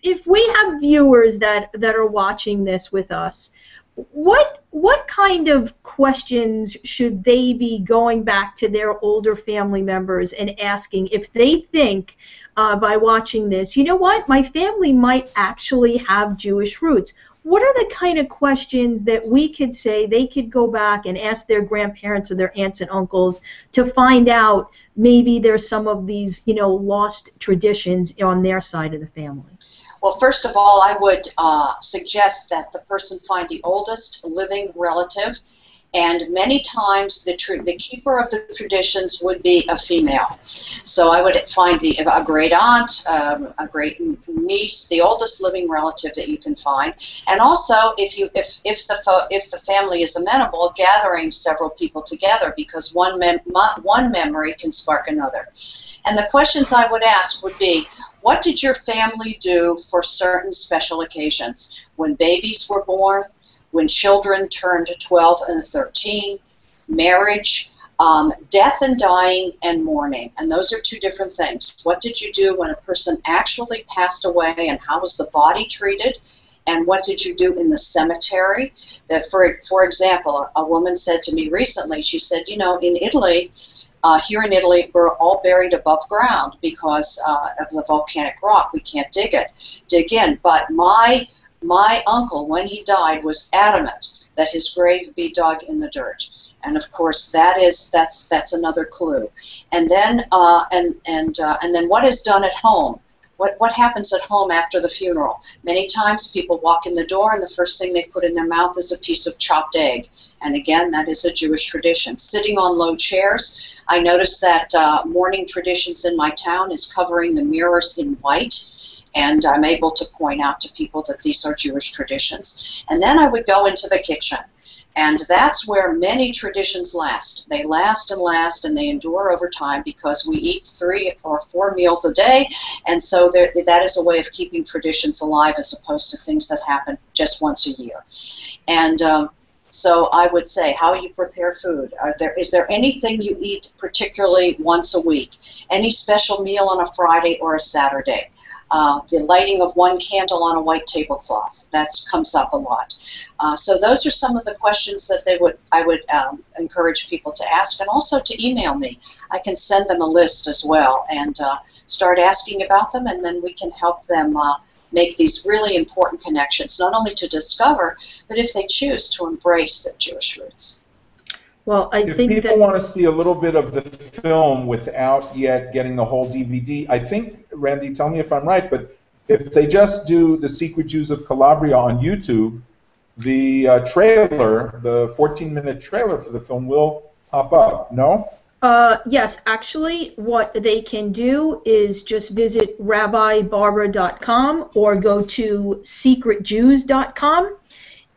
If we have viewers that are watching this with us, what kind of questions should they be going back to their older family members and asking if they think by watching this, you know what, my family might actually have Jewish roots? What are the kind of questions that we could say they could go back and ask their grandparents or their aunts and uncles to find out maybe there's some of these, you know, lost traditions on their side of the family? Well, first of all, I would suggest that the person find the oldest living relative, and many times the keeper of the traditions would be a female. So I would find a great aunt, a great niece, the oldest living relative that you can find, and also if the family is amenable, gathering several people together, because one memory can spark another. And the questions I would ask would be, what did your family do for certain special occasions? When babies were born, when children turned 12 and 13, marriage, death and dying, and mourning. And those are two different things. What did you do when a person actually passed away, and how was the body treated? And what did you do in the cemetery? That, for example, a woman said to me recently, she said, you know, in Italy, here in Italy, we're all buried above ground because of the volcanic rock. We can't dig in. But my uncle, when he died, was adamant that his grave be dug in the dirt. And of course, that's another clue. And then and then what is done at home? What happens at home after the funeral? Many times people walk in the door and the first thing they put in their mouth is a piece of chopped egg. And again, that is a Jewish tradition. Sitting on low chairs. I noticed that mourning traditions in my town is covering the mirrors in white, and I'm able to point out to people that these are Jewish traditions. And then I would go into the kitchen, and that's where many traditions last. They last and last, and they endure over time because we eat 3 or 4 meals a day, and so that is a way of keeping traditions alive as opposed to things that happen just once a year. And so I would say, how you prepare food. Is there anything you eat particularly once a week? Any special meal on a Friday or a Saturday? The lighting of one candle on a white tablecloth. That comes up a lot. So those are some of the questions that I would encourage people to ask, and also to email me. I can send them a list as well and start asking about them, and then we can help them make these really important connections, not only to discover, but if they choose to embrace their Jewish roots. Well, if people want to see a little bit of the film without yet getting the whole DVD, I think, Randy, tell me if I'm right, but if they just do The Secret Jews of Calabria on YouTube, the trailer, the 14-minute trailer for the film will pop up, no? Yes, actually, what they can do is just visit rabbibarbara.com or go to secretjews.com,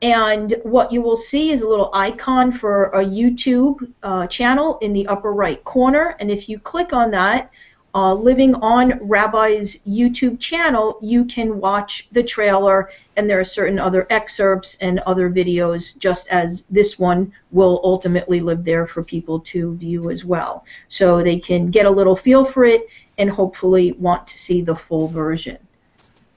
and what you will see is a little icon for a YouTube channel in the upper right corner, and if you click on that, living on Rabbi's YouTube channel, you can watch the trailer, and there are certain other excerpts and other videos, just as this one will ultimately live there for people to view as well. So they can get a little feel for it and hopefully want to see the full version.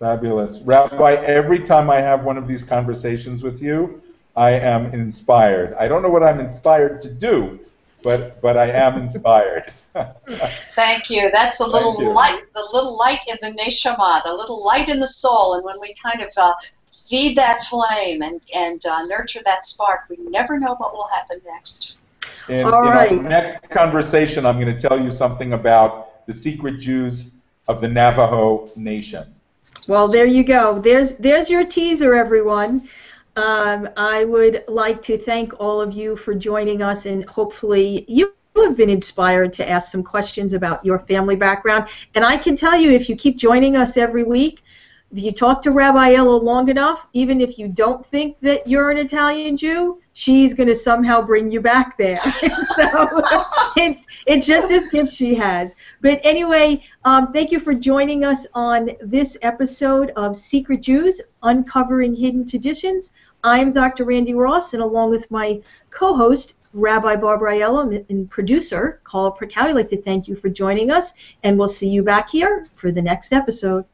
Fabulous. Rabbi, every time I have one of these conversations with you, I am inspired. I don't know what I'm inspired to do, but I am inspired. Thank you. That's the little light in the neshama, the little light in the soul. And when we kind of feed that flame and nurture that spark, we never know what will happen next. In our next conversation, I'm going to tell you something about the secret Jews of the Navajo Nation. Well, there you go. There's your teaser, everyone. I would like to thank all of you for joining us, and hopefully you have been inspired to ask some questions about your family background. And I can tell you, if you keep joining us every week, if you talk to Rabbi Aiello long enough, even if you don't think that you're an Italian Jew, she's going to somehow bring you back there. So it's just this gift she has. But anyway, thank you for joining us on this episode of Secret Jews, Uncovering Hidden Traditions. I'm Dr. Randy Ross, and along with my co-host, Rabbi Barbara Aiello, and producer, Carl Percow, I'd like to thank you for joining us, and we'll see you back here for the next episode.